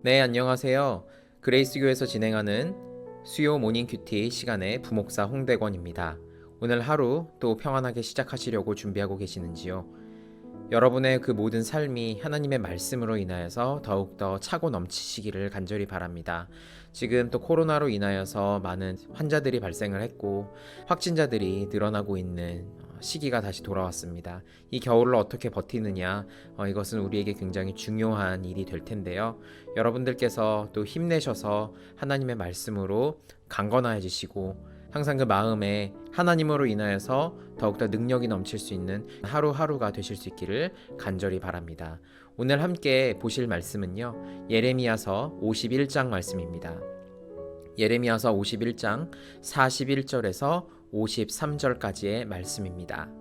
네, 안녕하세요. 그레이스교에서 진행하는 수요 모닝 큐티 시간의 부목사 홍대권입니다. 오늘 하루 또 평안하게 시작하시려고 준비하고 계시는지요? 여러분의 그 모든 삶이 하나님의 말씀으로 인하여서 더욱더 차고 넘치시기를 간절히 바랍니다. 지금 또 코로나로 인하여서 많은 환자들이 발생을 했고 확진자들이 늘어나고 있는 시기가 다시 돌아왔습니다. 이 겨울을 어떻게 버티느냐, 이것은 우리에게 굉장히 중요한 일이 될 텐데요. 여러분들께서 또 힘내셔서 하나님의 말씀으로 강건해지시고 항상 그 마음에 하나님으로 인하여서 더욱더 능력이 넘칠 수 있는 하루하루가 되실 수 있기를 간절히 바랍니다. 오늘 함께 보실 말씀은요, 예레미야서 51장 말씀입니다. 예레미야서 51장 41절에서 53절까지의 말씀입니다.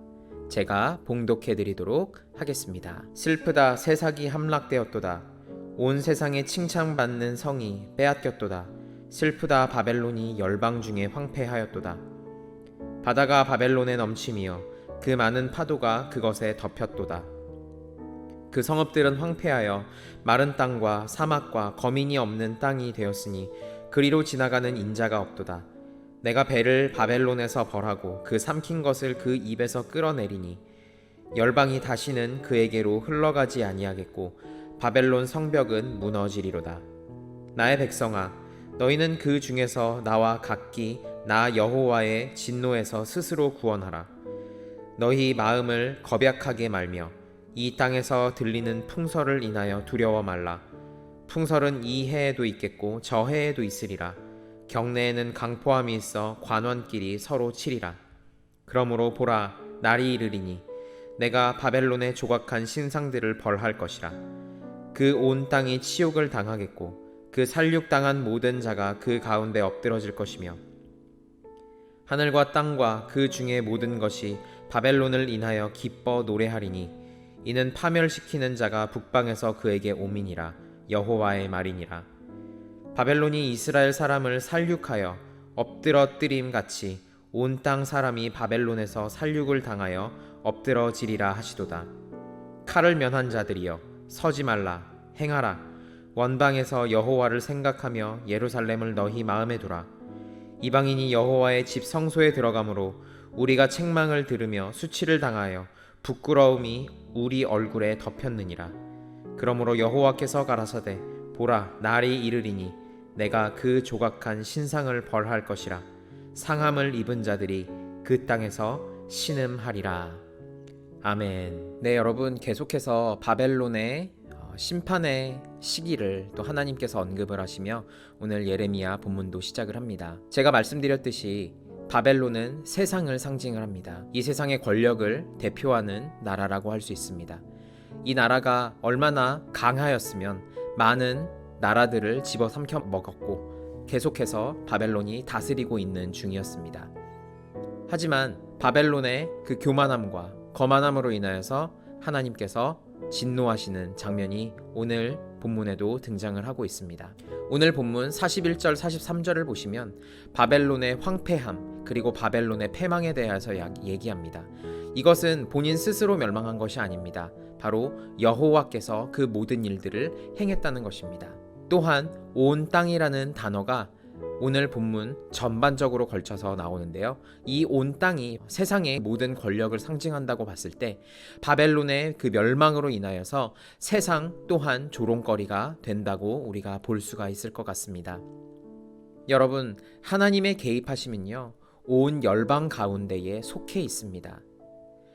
제가 봉독해 드리도록 하겠습니다. 슬프다, 새삭이 함락되었도다. 온 세상에 칭찬받는 성이 빼앗겼도다. 슬프다, 바벨론이 열방 중에 황폐하였도다. 바다가 바벨론에 넘치며 그 많은 파도가 그것에 덮였도다. 그 성읍들은 황폐하여 마른 땅과 사막과 거민이 없는 땅이 되었으니 그리로 지나가는 인자가 없도다. 내가 배를 바벨론에서 벌하고 그 삼킨 것을 그 입에서 끌어내리니 열방이 다시는 그에게로 흘러가지 아니하겠고 바벨론 성벽은 무너지리로다. 나의 백성아, 너희는 그 중에서 나와 각기 나 여호와의 진노에서 스스로 구원하라. 너희 마음을 겁약하게 말며 이 땅에서 들리는 풍설을 인하여 두려워 말라. 풍설은 이 해에도 있겠고 저 해에도 있으리라. 경내에는 강포함이 있어 관원끼리 서로 치리라. 그러므로 보라, 날이 이르리니 내가 바벨론에 조각한 신상들을 벌할 것이라. 그 온 땅이 치욕을 당하겠고 그 살육당한 모든 자가 그 가운데 엎드러질 것이며 하늘과 땅과 그 중에 모든 것이 바벨론을 인하여 기뻐 노래하리니 이는 파멸시키는 자가 북방에서 그에게 오미니라. 여호와의 말이니라. 바벨론이 이스라엘 사람을 살육하여 엎드러뜨림 같이 온 땅 사람이 바벨론에서 살육을 당하여 엎드러지리라 하시도다. 칼을 면한 자들이여, 서지 말라, 행하라. 원방에서 여호와를 생각하며 예루살렘을 너희 마음에 두라. 이방인이 여호와의 집 성소에 들어가므로 우리가 책망을 들으며 수치를 당하여 부끄러움이 우리 얼굴에 덮였느니라. 그러므로 여호와께서 가라사대 보라, 날이 이르리니 내가 그 조각한 신상을 벌할 것이라. 상함을 입은 자들이 그 땅에서 신음하리라. 아멘. 네, 여러분, 계속해서 바벨론의 심판의 시기를 또 하나님께서 언급을 하시며 오늘 예레미야 본문도 시작을 합니다. 제가 말씀드렸듯이 바벨론은 세상을 상징을 합니다. 이 세상의 권력을 대표하는 나라라고 할 수 있습니다. 이 나라가 얼마나 강하였으면 많은 나라들을 집어삼켜 먹었고 계속해서 바벨론이 다스리고 있는 중이었습니다. 하지만 바벨론의 그 교만함과 거만함으로 인하여서 하나님께서 진노하시는 장면이 오늘 본문에도 등장을 하고 있습니다. 오늘 본문 41절 43절을 보시면 바벨론의 황폐함 그리고 바벨론의 패망에 대해서 얘기합니다. 이것은 본인 스스로 멸망한 것이 아닙니다. 바로 여호와께서 그 모든 일들을 행했다는 것입니다. 또한 온 땅이라는 단어가 오늘 본문 전반적으로 걸쳐서 나오는데요. 이 온 땅이 세상의 모든 권력을 상징한다고 봤을 때 바벨론의 그 멸망으로 인하여서 세상 또한 조롱거리가 된다고 우리가 볼 수가 있을 것 같습니다. 여러분, 하나님의 개입하심은요, 온 열방 가운데에 속해 있습니다.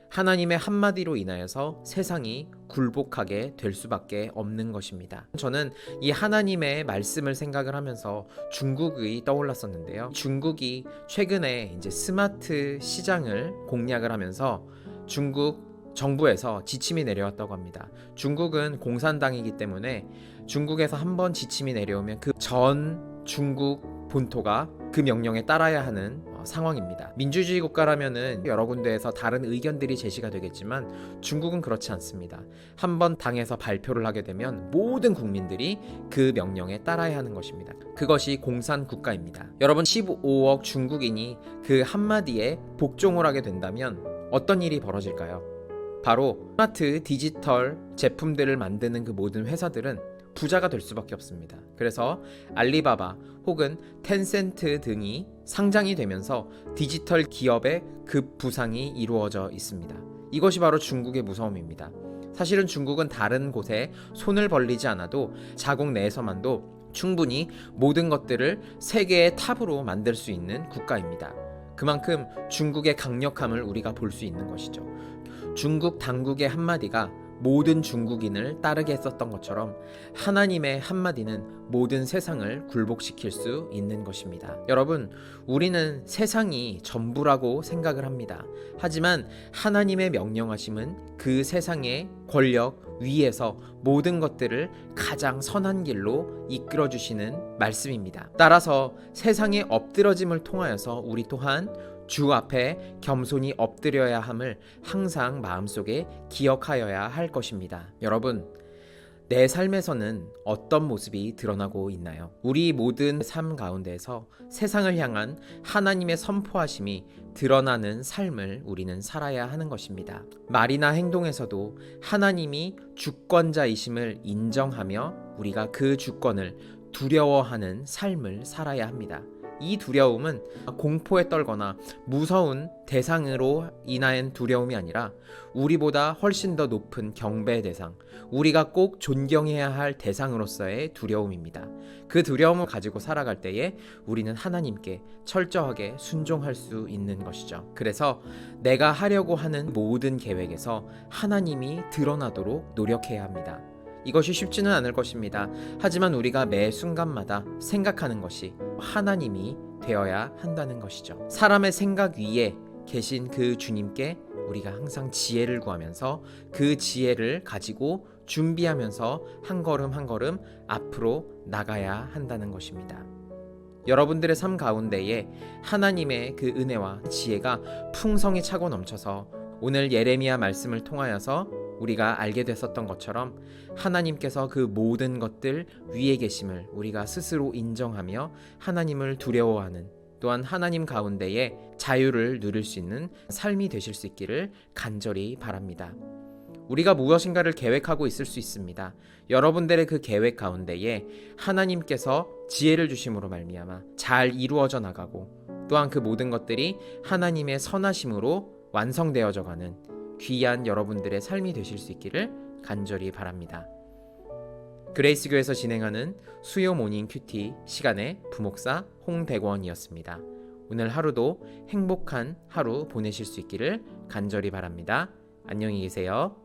하나님의 한마디로 인하여서 세상이 굴복하게 될 수밖에 없는 것입니다. 저는 이 하나님의 말씀을 생각을 하면서 중국이 떠올랐었는데요. 중국이 최근에 이제 스마트 시장을 공략을 하면서 중국 정부에서 지침이 내려왔다고 합니다. 중국은 공산당이기 때문에 중국에서 한번 지침이 내려오면 그 전 중국 본토가 그 명령에 따라야 하는 상황입니다. 민주주의 국가라면은 여러 군데에서 다른 의견들이 제시가 되겠지만 중국은 그렇지 않습니다. 한번 당에서 발표를 하게 되면 모든 국민들이 그 명령에 따라야 하는 것입니다. 그것이 공산 국가입니다. 여러분, 15억 중국인이 그 한마디에 복종을 하게 된다면 어떤 일이 벌어질까요? 바로 스마트 디지털 제품들을 만드는 그 모든 회사들은 부자가 될 수밖에 없습니다. 그래서 알리바바 혹은 텐센트 등이 상장이 되면서 디지털 기업의 급부상이 이루어져 있습니다. 이것이 바로 중국의 무서움입니다. 사실은 중국은 다른 곳에 손을 벌리지 않아도 자국 내에서만도 충분히 모든 것들을 세계의 탑으로 만들 수 있는 국가입니다. 그만큼 중국의 강력함을 우리가 볼 수 있는 것이죠. 중국 당국의 한마디가 모든 중국인을 따르게 했었던 것처럼 하나님의 한마디는 모든 세상을 굴복시킬 수 있는 것입니다. 여러분, 우리는 세상이 전부라고 생각을 합니다. 하지만 하나님의 명령하심은 그 세상의 권력 위에서 모든 것들을 가장 선한 길로 이끌어 주시는 말씀입니다. 따라서 세상의 엎드러짐을 통하여서 우리 또한 주 앞에 겸손히 엎드려야 함을 항상 마음속에 기억하여야 할 것입니다. 여러분, 내 삶에서는 어떤 모습이 드러나고 있나요? 우리 모든 삶 가운데에서 세상을 향한 하나님의 선포하심이 드러나는 삶을 우리는 살아야 하는 것입니다. 말이나 행동에서도 하나님이 주권자이심을 인정하며 우리가 그 주권을 두려워하는 삶을 살아야 합니다. 이 두려움은 공포에 떨거나 무서운 대상으로 인한 두려움이 아니라 우리보다 훨씬 더 높은 경배의 대상, 우리가 꼭 존경해야 할 대상으로서의 두려움입니다. 그 두려움을 가지고 살아갈 때에 우리는 하나님께 철저하게 순종할 수 있는 것이죠. 그래서 내가 하려고 하는 모든 계획에서 하나님이 드러나도록 노력해야 합니다. 이것이 쉽지는 않을 것입니다. 하지만 우리가 매 순간마다 생각하는 것이 하나님이 되어야 한다는 것이죠. 사람의 생각 위에 계신 그 주님께 우리가 항상 지혜를 구하면서 그 지혜를 가지고 준비하면서 한 걸음 한 걸음 앞으로 나가야 한다는 것입니다. 여러분들의 삶 가운데에 하나님의 그 은혜와 지혜가 풍성히 차고 넘쳐서 오늘 예레미야 말씀을 통하여서 우리가 알게 됐었던 것처럼 하나님께서 그 모든 것들 위에 계심을 우리가 스스로 인정하며 하나님을 두려워하는, 또한 하나님 가운데에 자유를 누릴 수 있는 삶이 되실 수 있기를 간절히 바랍니다. 우리가 무엇인가를 계획하고 있을 수 있습니다. 여러분들의 그 계획 가운데에 하나님께서 지혜를 주심으로 말미암아 잘 이루어져 나가고, 또한 그 모든 것들이 하나님의 선하심으로 완성되어져 가는 귀한 여러분들의 삶이 되실 수 있기를 간절히 바랍니다. 그레이스교에서 진행하는 수요 모닝 큐티 시간의 부목사 홍대권이었습니다. 오늘 하루도 행복한 하루 보내실 수 있기를 간절히 바랍니다. 안녕히 계세요.